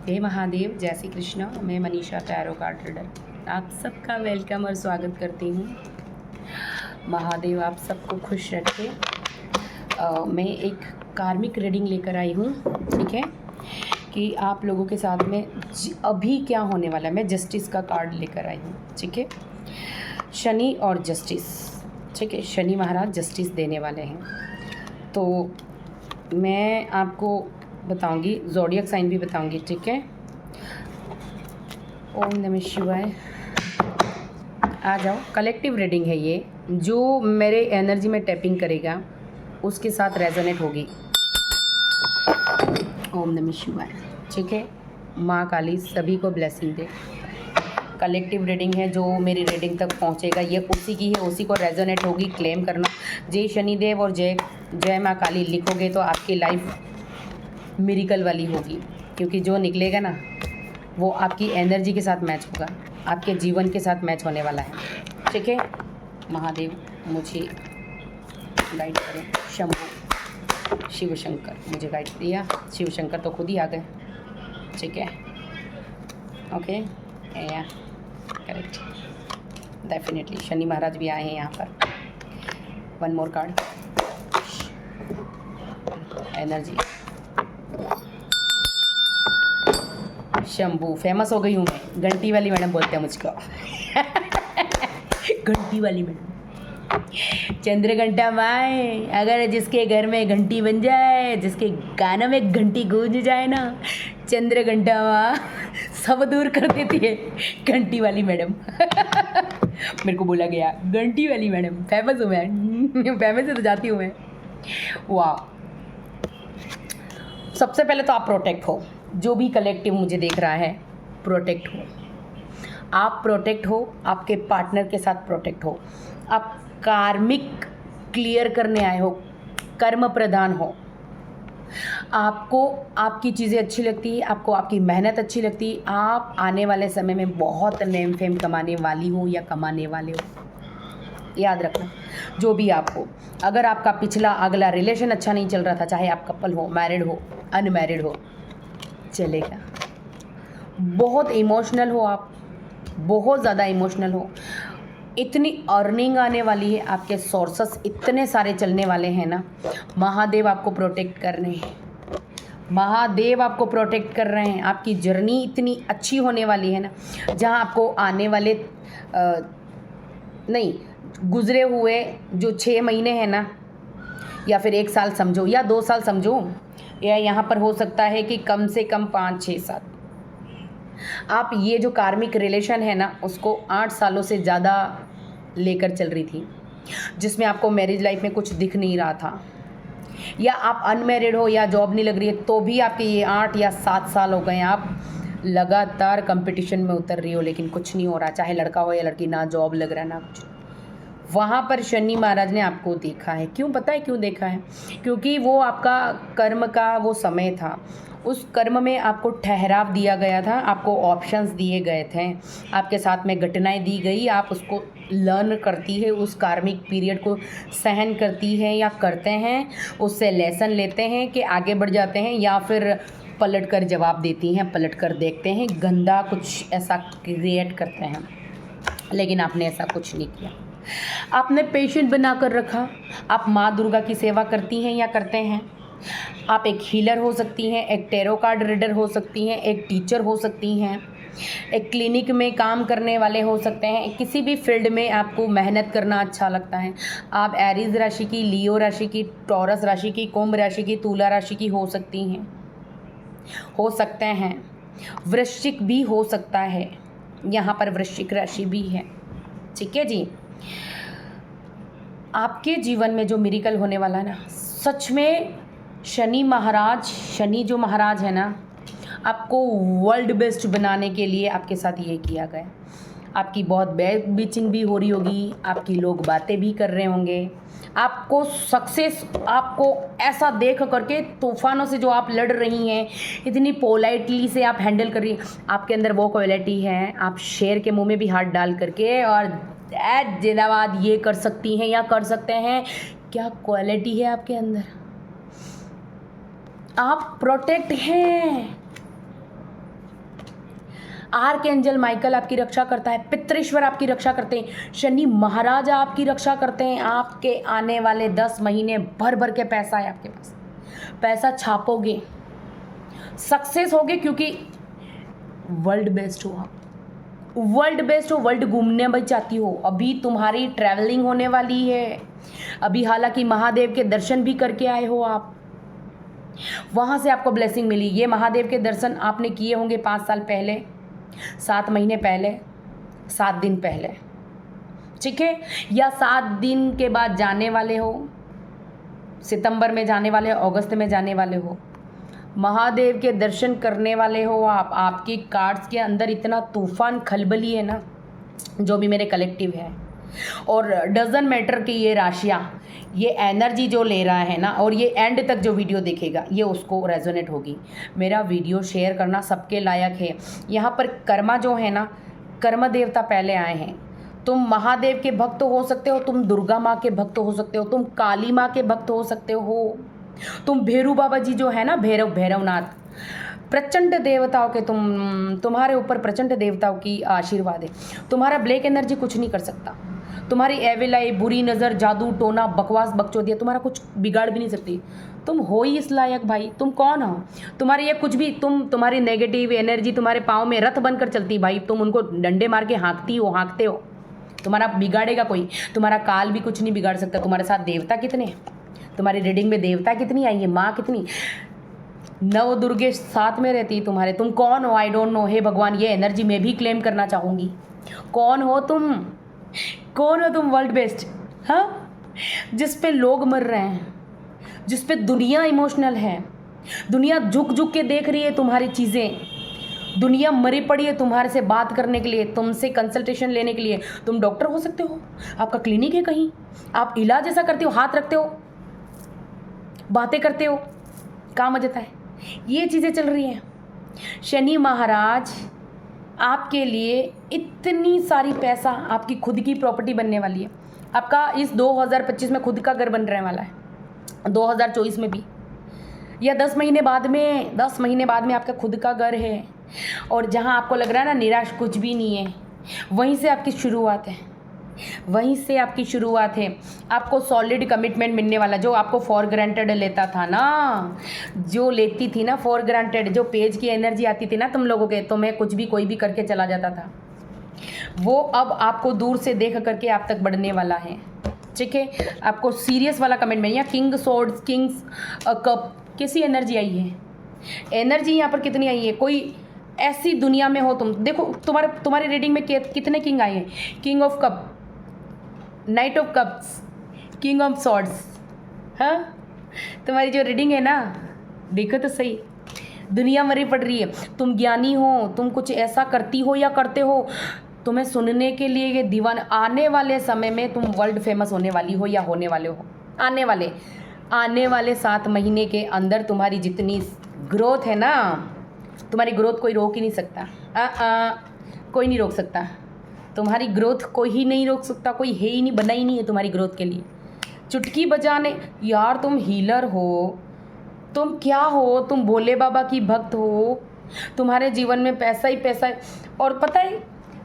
हे महादेव, जय श्री कृष्ण। मैं Manisha tarot card reader आप सबका वेलकम और स्वागत करती हूँ। महादेव आप सबको खुश रखे। मैं एक कार्मिक रीडिंग लेकर आई हूँ, ठीक है, कि आप लोगों के साथ में अभी क्या होने वाला है। मैं जस्टिस का कार्ड लेकर आई हूँ, ठीक है। शनि और जस्टिस, ठीक है। शनि महाराज जस्टिस देने वाले हैं, तो मैं आपको बताऊंगी, ज़ोडिएक साइन भी बताऊंगी, ठीक है। ओम नमः शिवाय। आ जाओ, कलेक्टिव रीडिंग है ये, जो मेरे एनर्जी में टैपिंग करेगा उसके साथ रेजोनेट होगी। ओम नमः शिवाय, ठीक है। माँ काली सभी को ब्लेसिंग दे। कलेक्टिव रीडिंग है, जो मेरी रीडिंग तक पहुँचेगा ये उसी की है, उसी को रेजोनेट होगी। क्लेम करना। जय शनिदेव और जय जय माँ काली लिखोगे तो आपकी लाइफ मिरेकल वाली होगी, क्योंकि जो निकलेगा ना वो आपकी एनर्जी के साथ मैच होगा, आपके जीवन के साथ मैच होने वाला है, ठीक है। महादेव मुझे गाइड करें। शंभू शिव शंकर मुझे गाइड दिया। शिव शंकर तो खुद ही आ गए, ठीक है। ओके, या करेक्ट, डेफिनेटली शनि महाराज भी आए हैं यहाँ पर। One more card, energy. Shambhu, famous हो गई हूँ मैं, घंटी वाली मैडम बोलते हैं मुझको। घंटी वाली मैडम, चंद्र घंटा माए। अगर जिसके घर में घंटी बन जाए, जिसके गानों में घंटी गूंज जाए ना, चंद्र घंटा माँ सब दूर कर देती है। घंटी वाली मैडम। मेरे को बोला गया घंटी वाली मैडम, फेमस हूँ मैं। फेमस से तो जाती हूँ मैं। वाह, सबसे पहले तो आप प्रोटेक्ट हो। जो भी कलेक्टिव मुझे देख रहा है, प्रोटेक्ट हो। आप प्रोटेक्ट हो, आपके पार्टनर के साथ प्रोटेक्ट हो। आप कार्मिक क्लियर करने आए हो, कर्म प्रधान हो। आपको आपकी चीज़ें अच्छी लगती है, आपको आपकी मेहनत अच्छी लगती है। आप आने वाले समय में बहुत नेम फेम कमाने वाली हो या कमाने वाले हो, याद रखना। जो भी आपको, अगर आपका पिछला अगला रिलेशन अच्छा नहीं चल रहा था, चाहे आप कपल हो, मैरिड हो, अनमैरिड हो, चलेगा। बहुत इमोशनल हो आप, बहुत ज़्यादा इमोशनल हो। इतनी अर्निंग आने वाली है, आपके सोर्सेस इतने सारे चलने वाले हैं ना। महादेव आपको प्रोटेक्ट कर रहे हैं, महादेव आपको प्रोटेक्ट कर रहे हैं। आपकी जर्नी इतनी अच्छी होने वाली है ना, जहाँ आपको आने वाले नहीं, गुजरे हुए जो 6 महीने हैं ना, या फिर 1 साल समझो या 2 साल समझो, या यहाँ पर हो सकता है कि कम से कम 5, 6, 7, आप ये जो कार्मिक रिलेशन है ना उसको 8 सालों से ज़्यादा लेकर चल रही थी, जिसमें आपको मैरिज लाइफ में कुछ दिख नहीं रहा था, या आप अनमैरिड हो या जॉब नहीं लग रही है, तो भी आपके ये 8 या 7 साल हो गए। आप लगातार कंपटीशन में उतर रही हो, लेकिन कुछ नहीं हो रहा, चाहे लड़का हो या लड़की, ना जॉब लग रहा है ना कुछ। वहाँ पर शनि महाराज ने आपको देखा है। क्यों पता है क्यों देखा है? क्योंकि वो आपका कर्म का वो समय था। उस कर्म में आपको ठहराव दिया गया था, आपको ऑप्शंस दिए गए थे, आपके साथ में घटनाएं दी गई, आप उसको लर्न करती है, उस कार्मिक पीरियड को सहन करती है या करते हैं, उससे लेसन लेते हैं कि आगे बढ़ जाते हैं, या फिर पलट कर जवाब देती हैं, पलट कर देखते हैं, गंदा कुछ ऐसा क्रिएट करते हैं। लेकिन आपने ऐसा कुछ नहीं किया, आपने पेशेंट बना कर रखा। आप माँ दुर्गा की सेवा करती हैं या करते हैं। आप एक हीलर हो सकती हैं, एक टैरो कार्ड रीडर हो सकती हैं, एक टीचर हो सकती हैं, एक क्लिनिक में काम करने वाले हो सकते हैं। किसी भी फील्ड में आपको मेहनत करना अच्छा लगता है। आप एरीज राशि की, लियो राशि की, टॉरस राशि की, कुंभ राशि की, तुला राशि की हो सकती हैं, हो सकते हैं। वृश्चिक भी हो सकता है, यहाँ पर वृश्चिक राशि भी है, ठीक है जी। आपके जीवन में जो मिरेकल होने वाला है ना, सच में शनि महाराज, शनि जो महाराज है ना, आपको वर्ल्ड बेस्ट बनाने के लिए आपके साथ ये किया गया। आपकी बहुत बैक बीचिंग भी हो रही होगी, आपकी लोग बातें भी कर रहे होंगे, आपको सक्सेस, आपको ऐसा देख करके तूफानों से जो आप लड़ रही हैं, इतनी पोलाइटली से आप हैंडल कर रही हैं। आपके अंदर वो क्वालिटी है, आप शेर के मुंह में भी हाथ डाल करके और जिंदाबाद ये कर सकती हैं या कर सकते हैं। क्या क्वालिटी है आपके अंदर, आप प्रोटेक्ट हैं। आर्कएंजल माइकल आपकी रक्षा करता है, पितृश्वर आपकी रक्षा करते हैं, शनि महाराज आपकी रक्षा करते हैं। आपके आने वाले 10 महीने भर भर के पैसा है आपके पास, पैसा छापोगे, सक्सेस होगे, क्योंकि वर्ल्ड बेस्ट हो आप, वर्ल्ड बेस्ट हो, वर्ल्ड घूमने भी चाहती हो। अभी तुम्हारी ट्रैवलिंग होने वाली है, अभी हालांकि महादेव के दर्शन भी करके आए हो आप, वहाँ से आपको ब्लेसिंग मिली। ये महादेव के दर्शन आपने किए होंगे 5 साल पहले, 7 महीने पहले, 7 दिन पहले, ठीक है, या 7 दिन के बाद जाने वाले हो, सितंबर में जाने वाले हो, अगस्त में जाने वाले हो, महादेव के दर्शन करने वाले हो आप। आपकी कार्ड्स के अंदर इतना तूफान खलबली है ना, जो भी मेरे कलेक्टिव है, और डजन मैटर कि ये राशियाँ, ये एनर्जी जो ले रहा है ना, और ये एंड तक जो वीडियो देखेगा ये उसको रेजोनेट होगी। मेरा वीडियो शेयर करना सबके लायक है। यहाँ पर कर्मा जो है ना, कर्म देवता पहले आए हैं। तुम महादेव के भक्त हो सकते हो, तुम दुर्गा माँ के भक्त हो सकते हो, तुम काली माँ के भक्त हो सकते हो, तुम भैरू बाबा जी जो है ना, भैरवनाथ, प्रचंड देवताओं के तुम्हारे ऊपर प्रचंड देवताओं की आशीर्वाद है। तुम्हारा ब्लैक एनर्जी कुछ नहीं कर सकता, तुम्हारी एविल आई, बुरी नज़र, जादू टोना, बकवास बकचोदिया तुम्हारा कुछ बिगाड़ भी नहीं सकती। तुम हो ही इस लायक भाई, तुम कौन हो? तुम्हारे ये कुछ भी, तुम्हारी नेगेटिव एनर्जी तुम्हारे पाँव में रथ बनकर चलती भाई, तुम उनको डंडे मार के हाँकते हो, तुम्हारा बिगाड़ेगा कोई? तुम्हारा काल भी कुछ नहीं बिगाड़ सकता। तुम्हारे साथ देवता कितने, तुम्हारी रीडिंग में देवता कितनी आई है, माँ कितनी, 9 दुर्गे साथ में रहती है तुम्हारे। तुम कौन हो? I don't know. हे भगवान, ये एनर्जी मैं भी क्लेम करना चाहूँगी। कौन हो तुम? कौन हो तुम? वर्ल्ड बेस्ट, हाँ, जिस पे लोग मर रहे हैं, जिस पे दुनिया इमोशनल है, दुनिया झुक झुक के देख रही है तुम्हारी चीज़ें, दुनिया मरी पड़ी है तुम्हारे से बात करने के लिए, तुमसे कंसल्टेशन लेने के लिए। तुम डॉक्टर हो सकते हो, आपका क्लिनिक है कहीं, आप इलाज ऐसा करते हो, हाथ रखते हो, बातें करते हो, काम आ जाता है। ये चीज़ें चल रही हैं। शनि महाराज आपके लिए इतनी सारी पैसा, आपकी खुद की प्रॉपर्टी बनने वाली है। आपका इस 2025 में खुद का घर बनने वाला है, 2024 में भी, या 10 महीने बाद में आपका खुद का घर है। और जहां आपको लग रहा है ना निराश कुछ भी नहीं है, वहीं से आपकी शुरुआत है, वहीं से आपकी शुरुआत है। आपको सॉलिड कमिटमेंट मिलने वाला, जो आपको फॉर ग्रांटेड लेता था ना, जो लेती थी ना फॉर ग्रांटेड, जो पेज की एनर्जी आती थी ना तुम लोगों के, तो मैं कुछ भी कोई भी करके चला जाता था, वो अब आपको दूर से देख करके आप तक बढ़ने वाला है, ठीक है। आपको सीरियस वाला कमिटमेंट, या किंग सोर्ड्स, किंग्स कप, कैसी एनर्जी आई है, एनर्जी यहाँ पर कितनी आई है। कोई ऐसी दुनिया में हो तुम, देखो तुम्हारी रीडिंग में कितने किंग आए हैं, king of cup, night of cups, king of swords, हाँ। तुम्हारी जो रीडिंग है ना, देखो तो सही, दुनिया मरी पड़ रही है। तुम ज्ञानी हो, तुम कुछ ऐसा करती हो या करते हो, तुम्हें सुनने के लिए ये दीवान, आने वाले समय में तुम वर्ल्ड फेमस होने वाली हो या होने वाले हो। आने वाले 7 महीने के अंदर तुम्हारी जितनी ग्रोथ है ना, तुम्हारी ग्रोथ कोई रोक ही नहीं सकता। कोई नहीं रोक सकता तुम्हारी ग्रोथ, कोई ही नहीं रोक सकता, कोई है ही नहीं, बना ही नहीं है तुम्हारी ग्रोथ के लिए। चुटकी बजाने, यार तुम हीलर हो, तुम क्या हो, तुम भोले बाबा की भक्त हो, तुम्हारे जीवन में पैसा ही पैसा है। और पता है,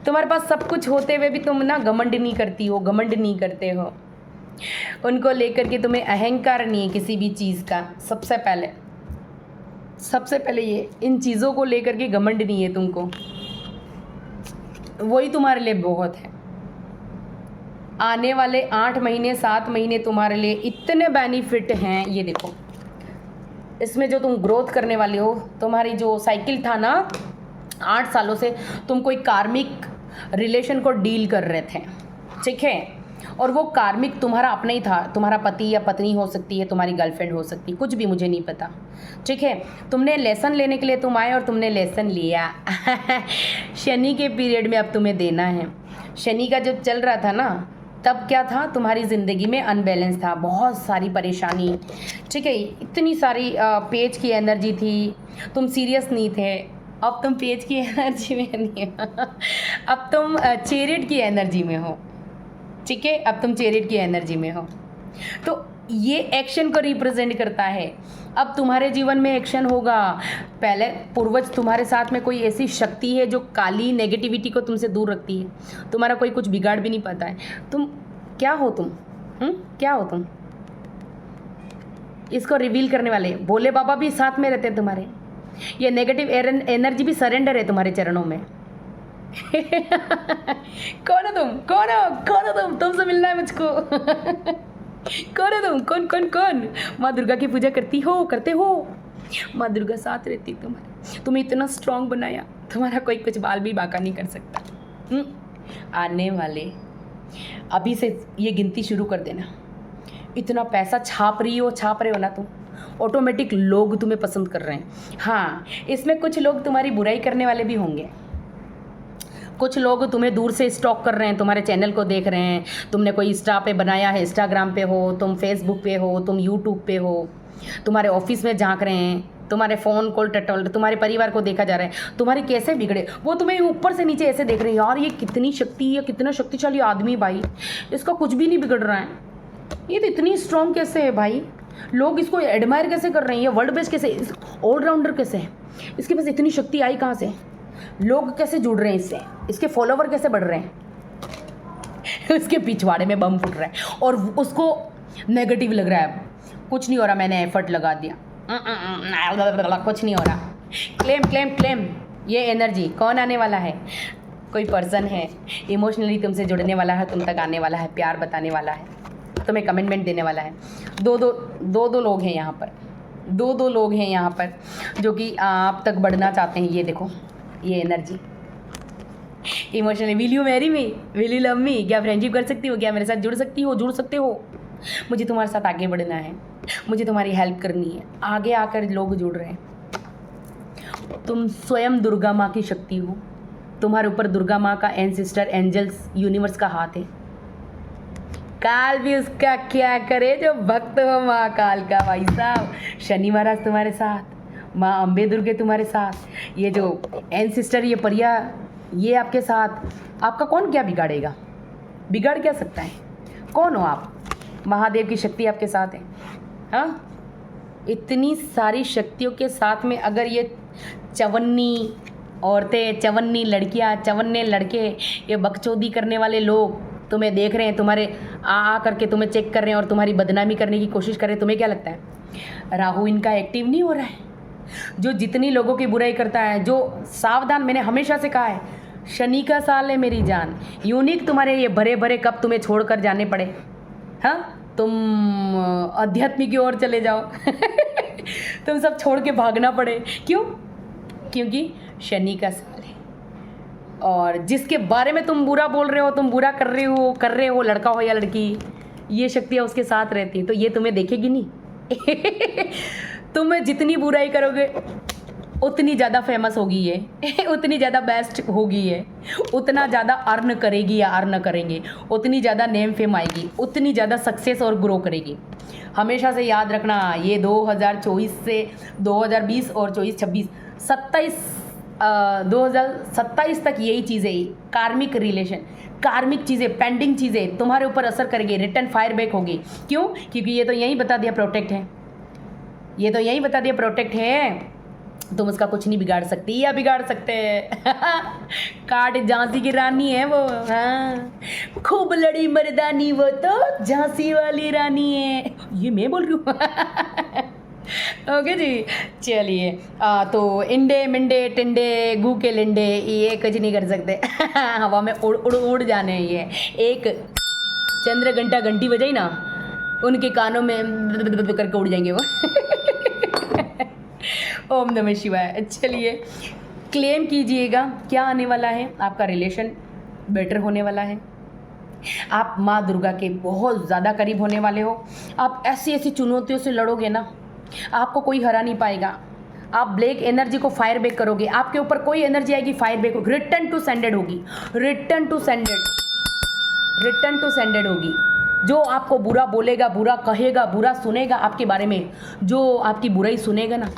तुम्हारे पास सब कुछ होते हुए भी तुम ना घमंड नहीं करती हो, घमंड नहीं करते हो, उनको लेकर के तुम्हें अहंकार नहीं है किसी भी चीज़ का। सबसे पहले ये, इन चीज़ों को लेकर के घमंड नहीं है तुमको, वही तुम्हारे लिए बहुत है। आने वाले 8 महीने 7 महीने तुम्हारे लिए इतने बेनिफिट हैं, ये देखो, इसमें जो तुम ग्रोथ करने वाले हो, तुम्हारी जो साइकिल था ना 8 सालों से, तुम कोई कार्मिक रिलेशन को डील कर रहे थे, ठीक है, और वो कार्मिक तुम्हारा अपना ही था, तुम्हारा पति या पत्नी हो सकती है, तुम्हारी गर्लफ्रेंड हो सकती है, कुछ भी, मुझे नहीं पता, ठीक है। तुमने लेसन लेने के लिए तुम आए और तुमने लेसन लिया। शनि के पीरियड में अब तुम्हें देना है। शनि का जब चल रहा था ना, तब क्या था, तुम्हारी ज़िंदगी में अनबैलेंस था, बहुत सारी परेशानी, ठीक है, इतनी सारी पेज की एनर्जी थी, तुम सीरियस नहीं थे। अब तुम पेज की एनर्जी में नहीं हो, अब तुम चैरिट की एनर्जी में हो, ठीक है, अब तुम चैरिट की एनर्जी में हो। तो ये एक्शन को रिप्रेजेंट करता है। अब तुम्हारे जीवन में एक्शन होगा। पहले पूर्वज तुम्हारे साथ में कोई ऐसी शक्ति है जो काली नेगेटिविटी को तुमसे दूर रखती है। तुम्हारा कोई कुछ बिगाड़ भी नहीं पाता है। तुम क्या हो? क्या हो तुम? इसको रिवील करने वाले भोले बाबा भी साथ में रहते हैं तुम्हारे। ये नेगेटिव एनर्जी भी सरेंडर है तुम्हारे चरणों में। कौन हो तुम? कौन हो तुम? तुमसे मिलना है मुझको। कौन हो तुम? कौन? माँ दुर्गा की पूजा करते हो। माँ दुर्गा साथ रहती तुम्हारे। तुम्हें इतना स्ट्रांग बनाया, तुम्हारा कोई कुछ बाल भी बांका नहीं कर सकता। आने वाले अभी से ये गिनती शुरू कर देना। इतना पैसा छाप रहे हो ना तुम, ऑटोमेटिक लोग तुम्हें पसंद कर रहे हैं। हाँ, इसमें कुछ लोग तुम्हारी बुराई करने वाले भी होंगे। कुछ लोग तुम्हें दूर से स्टॉक कर रहे हैं, तुम्हारे चैनल को देख रहे हैं। तुमने कोई इंस्टा पे बनाया है, इंस्टाग्राम पे हो, तुम फेसबुक पे हो, तुम यूट्यूब पे हो, तुम्हारे ऑफिस में झांक रहे हैं, तुम्हारे फ़ोन कॉल टटल, तुम्हारे परिवार को देखा जा रहा है, तुम्हारे कैसे बिगड़े, वो तुम्हें ऊपर से नीचे ऐसे देख रहे हैं। यार ये कितनी शक्ति है, कितना शक्तिशाली आदमी भाई, इसका कुछ भी नहीं बिगड़ रहा है, ये तो इतनी स्ट्रॉन्ग कैसे है भाई, लोग इसको एडमायर कैसे कर रहे हैं, ये वर्ल्ड बेस्ट कैसे, ऑलराउंडर कैसे है, इसके पास इतनी शक्ति आई कहाँ से, लोग कैसे जुड़ रहे हैं इससे, इसके फॉलोवर कैसे बढ़ रहे हैं। उसके पिछवाड़े में बम फूट रहा है और उसको नेगेटिव लग रहा है। कुछ नहीं हो रहा, मैंने एफर्ट लगा दिया, कुछ नहीं हो रहा। क्लेम ये एनर्जी कौन आने वाला है? कोई पर्सन है, इमोशनली तुमसे जुड़ने वाला है, तुम तक आने वाला है, प्यार बताने वाला है, तुम्हें कमिटमेंट देने वाला है। दो लोग हैं यहाँ पर, दो लोग हैं यहाँ पर जो कि आप तक बढ़ना चाहते हैं। ये देखो ये energy emotionally, will you marry me, will you love me, क्या फ्रेंडशिप कर सकती हो, क्या मेरे साथ जुड़ सकते हो। मुझे तुम्हारे साथ आगे बढ़ना है, मुझे तुम्हारी हेल्प करनी है। आगे आकर लोग जुड़ रहे हैं। तुम स्वयं दुर्गा माँ की शक्ति हो, तुम्हारे ऊपर दुर्गा माँ का एंसेस्टर एंजल्स यूनिवर्स का हाथ है। काल भी उसका क्या करे जो भक्त हो माँ काल का। भाई साहब, शनि महाराज तुम्हारे साथ, माँ अम्बे दुर्गे तुम्हारे साथ, ये जो एंसेस्टर ये परिया ये आपके साथ। आपका कौन क्या बिगाड़ेगा? बिगाड़ क्या सकता है? कौन हो आप? महादेव की शक्ति आपके साथ है। हाँ, इतनी सारी शक्तियों के साथ में अगर ये चवन्नी औरतें, चवन्नी लड़कियाँ, चवन्ने लड़के, ये बकचोदी करने वाले लोग तुम्हें देख रहे हैं, तुम्हारे आ करके तुम्हें चेक कर रहे हैं और तुम्हारी बदनामी करने की कोशिश कर रहे हैं, तुम्हें क्या लगता है राहु इनका एक्टिव नहीं हो रहा है? जो जितनी लोगों की बुराई करता है, जो सावधान, मैंने हमेशा से कहा है, शनि का साल है मेरी जान। यूनिक तुम्हारे ये भरे भरे कप तुम्हें छोड़कर जाने पड़े। हाँ, तुम अध्यात्म की ओर चले जाओ। तुम सब छोड़ के भागना पड़े। क्यों? क्योंकि शनि का साल है और जिसके बारे में तुम बुरा बोल रहे हो, तुम बुरा कर रहे हो, लड़का हो या लड़की, ये शक्तियाँ उसके साथ रहती है, तो ये तुम्हें देखेगी नहीं। तुम जितनी बुराई करोगे उतनी ज़्यादा फेमस होगी ये, उतनी ज़्यादा बेस्ट होगी ये, उतना ज़्यादा अर्न करेगी या अर्न करेंगे, उतनी ज़्यादा नेम फेम आएगी, उतनी ज़्यादा सक्सेस और ग्रो करेगी। हमेशा से याद रखना, ये 2024 से 2020 और 24-26 2027 तक यही चीज़ें, कार्मिक रिलेशन, कार्मिक चीज़ें, पेंडिंग चीज़ें तुम्हारे ऊपर असर करेंगी, रिटर्न फायर बैक होगी। क्यों? क्योंकि ये तो यही बता दिया प्रोटेक्ट है, ये तो यही बता दिया प्रोटेक्ट है, तुम उसका कुछ नहीं बिगाड़ सकती या बिगाड़ सकते। काट झांसी की रानी है वो। हाँ, खूब लड़ी मर्दानी वो तो झांसी वाली रानी है, ये मैं बोल रही हूँ। ओके जी, चलिए। तो इंडे मिंडे टिंडे गू के लिंडे ये कुछ नहीं कर सकते। हवा में उड़ जाने। ये एक चंद्र घंटा घंटी बजाई ना, उनके कानों में करके उड़ जाएंगे वो। ओम नमः शिवाय। चलिए, क्लेम कीजिएगा क्या आने वाला है। आपका रिलेशन बेटर होने वाला है, आप माँ दुर्गा के बहुत ज़्यादा करीब होने वाले हो। आप ऐसी ऐसी चुनौतियों से लड़ोगे ना, आपको कोई हरा नहीं पाएगा। आप ब्लैक एनर्जी को फायर बैक करोगे, आपके ऊपर कोई एनर्जी आएगी फायर बैक होगी, रिटर्न टू सेंडेड होगी, रिटर्न टू सेंडेड होगी। जो आपको बुरा बोलेगा, बुरा कहेगा, बुरा सुनेगा आपके बारे में, जो आपकी बुराई सुनेगा ना,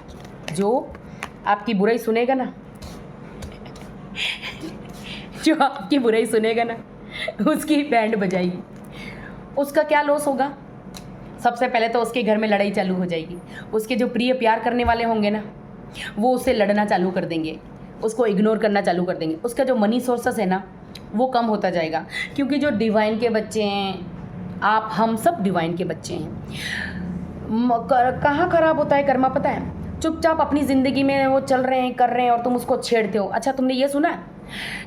जो आपकी बुराई सुनेगा ना, जो आपकी बुराई सुनेगा ना, उसकी बैंड बजाएगी। उसका क्या लॉस होगा? सबसे पहले तो उसके घर में लड़ाई चालू हो जाएगी। उसके जो प्रिय प्यार करने वाले होंगे ना, वो उससे लड़ना चालू कर देंगे, उसको इग्नोर करना चालू कर देंगे। उसका जो मनी सोर्सेस है ना, वो कम होता जाएगा। क्योंकि जो डिवाइन के बच्चे हैं, आप हम सब डिवाइन के बच्चे हैं। कहाँ ख़राब होता है कर्मा पता है? चुपचाप अपनी ज़िंदगी में वो चल रहे हैं, कर रहे हैं, और तुम उसको छेड़ते हो। अच्छा, तुमने ये सुना है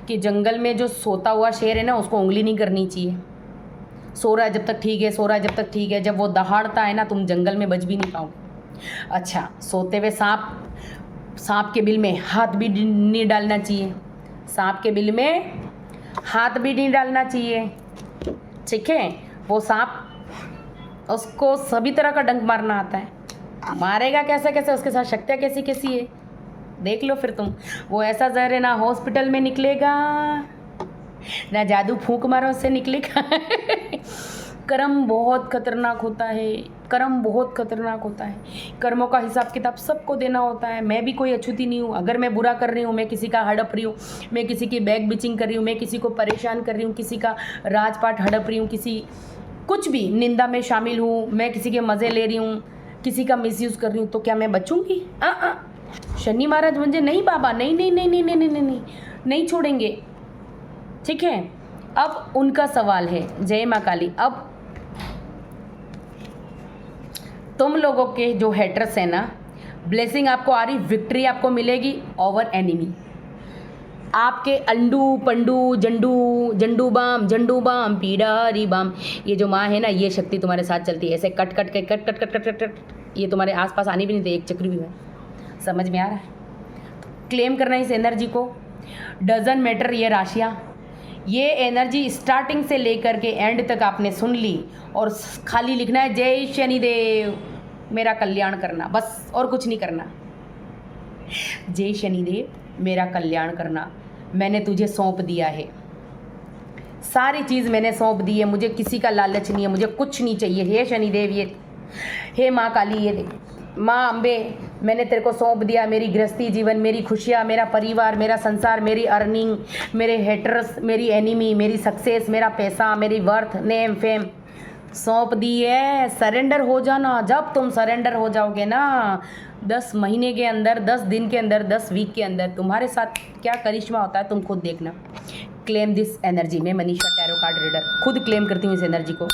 कि जंगल में जो सोता हुआ शेर है ना, उसको उंगली नहीं करनी चाहिए। सो रहा है जब तक ठीक है, सो रहा है जब तक ठीक है। जब वो दहाड़ता है ना, तुम जंगल में बच भी नहीं पाओगे। अच्छा, सोते हुए सांप के बिल में हाथ भी नहीं डालना चाहिए। सांप के बिल में हाथ भी नहीं डालना चाहिए, ठीक है? वो सांप, उसको सभी तरह का डंक मारना आता है। मारेगा कैसे कैसे, उसके साथ शक्तियाँ कैसी कैसी है, देख लो फिर तुम। वो ऐसा जहर है ना हॉस्पिटल में निकलेगा, ना जादू फूंक मारो उससे निकलेगा। कर्म बहुत खतरनाक होता है, कर्म बहुत खतरनाक होता है। कर्मों का हिसाब किताब सबको देना होता है। मैं भी कोई अछूती नहीं हूँ। अगर मैं बुरा कर रही हूँ, मैं किसी का हड़प रही हूँ, मैं किसी की बैग बिचिंग कर रही हूँ, मैं किसी को परेशान कर रही हूँ, किसी का राजपाट हड़प रही हूँ, किसी कुछ भी निंदा में शामिल हूँ, मैं किसी के मज़े ले रही हूँ, किसी का मिसयूज़ कर रही हूँ, तो क्या मैं बचूँगी? शनि महाराज मुझे नहीं बाबा, नहीं नहीं नहीं नहीं नहीं नहीं नहीं नहीं, नहीं छोड़ेंगे, ठीक है? अब उनका सवाल है, जय माँ काली। अब तुम लोगों के जो हेटर्स हैं ना, ब्लेसिंग आपको आ रही, विक्ट्री आपको मिलेगी ओवर एनिमी। आपके undo Pandu Zandu balm पीडारी balm, ये जो माँ है ना, ये शक्ति तुम्हारे साथ चलती है। ऐसे कट कट के cut cut cut cut cut cut, ये तुम्हारे आसपास आनी भी नहीं थी, एक चक्र भी है। समझ में आ रहा है? क्लेम करना इस एनर्जी को। डजन मैटर ये राशियाँ, ये एनर्जी स्टार्टिंग से लेकर के एंड तक आपने सुन ली, और खाली लिखना है जय शनिदेव मेरा कल्याण करना, बस, और कुछ नहीं करना। जय शनिदेव मेरा कल्याण करना, मैंने तुझे सौंप दिया है, सारी चीज़ मैंने सौंप दी है, मुझे किसी का लालच नहीं है, मुझे कुछ नहीं चाहिए। हे शनिदेव, ये हे माँ काली, ये देख, माँ अम्बे, मैंने तेरे को सौंप दिया मेरी गृहस्थी जीवन, मेरी खुशियाँ, मेरा परिवार, मेरा संसार, मेरी अर्निंग, मेरे हेटर्स, मेरी एनिमी, मेरी सक्सेस, मेरा पैसा, मेरी वर्थ, नेम, फेम, सौंप दी है। सरेंडर हो जाना। जब तुम सरेंडर हो जाओगे ना, 10 महीने के अंदर, 10 दिन के अंदर, 10 वीक के अंदर तुम्हारे साथ क्या करिश्मा होता है तुम खुद देखना। Claim this energy. मैं मनीषा टैरो कार्ड रीडर खुद क्लेम करती हूँ इस एनर्जी को।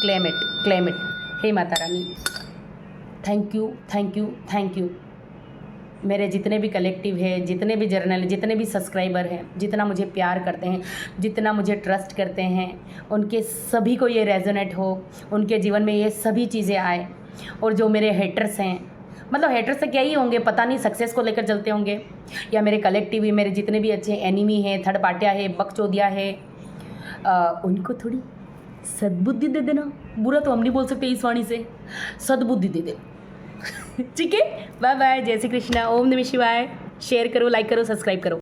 Claim it, claim it. हे माता रानी, thank you thank you thank you. मेरे जितने भी कलेक्टिव है, जितने भी जर्नल, जितने भी सब्सक्राइबर हैं, जितना मुझे प्यार करते हैं, जितना मुझे ट्रस्ट करते हैं, उनके सभी को ये रेजोनेट हो, उनके जीवन में ये सभी चीज़ें आए। और जो मेरे हेटर्स हैं, मतलब हेटर्स से क्या ही होंगे, पता नहीं, सक्सेस को लेकर चलते होंगे, या मेरे कलेक्टिव ही, मेरे जितने भी अच्छे एनिमी हैं, थर्ड पार्टियाँ है, बकचोदिया है, उनको थोड़ी सद्बुद्धि दे देना। बुरा तो हम नहीं बोल सकते इस वाणी से, सद्बुद्धि दे देना। ठीक है, बाय बाय, जय श्री कृष्णा, ओम नमः शिवाय। शेयर करो, लाइक करो, सब्सक्राइब करो।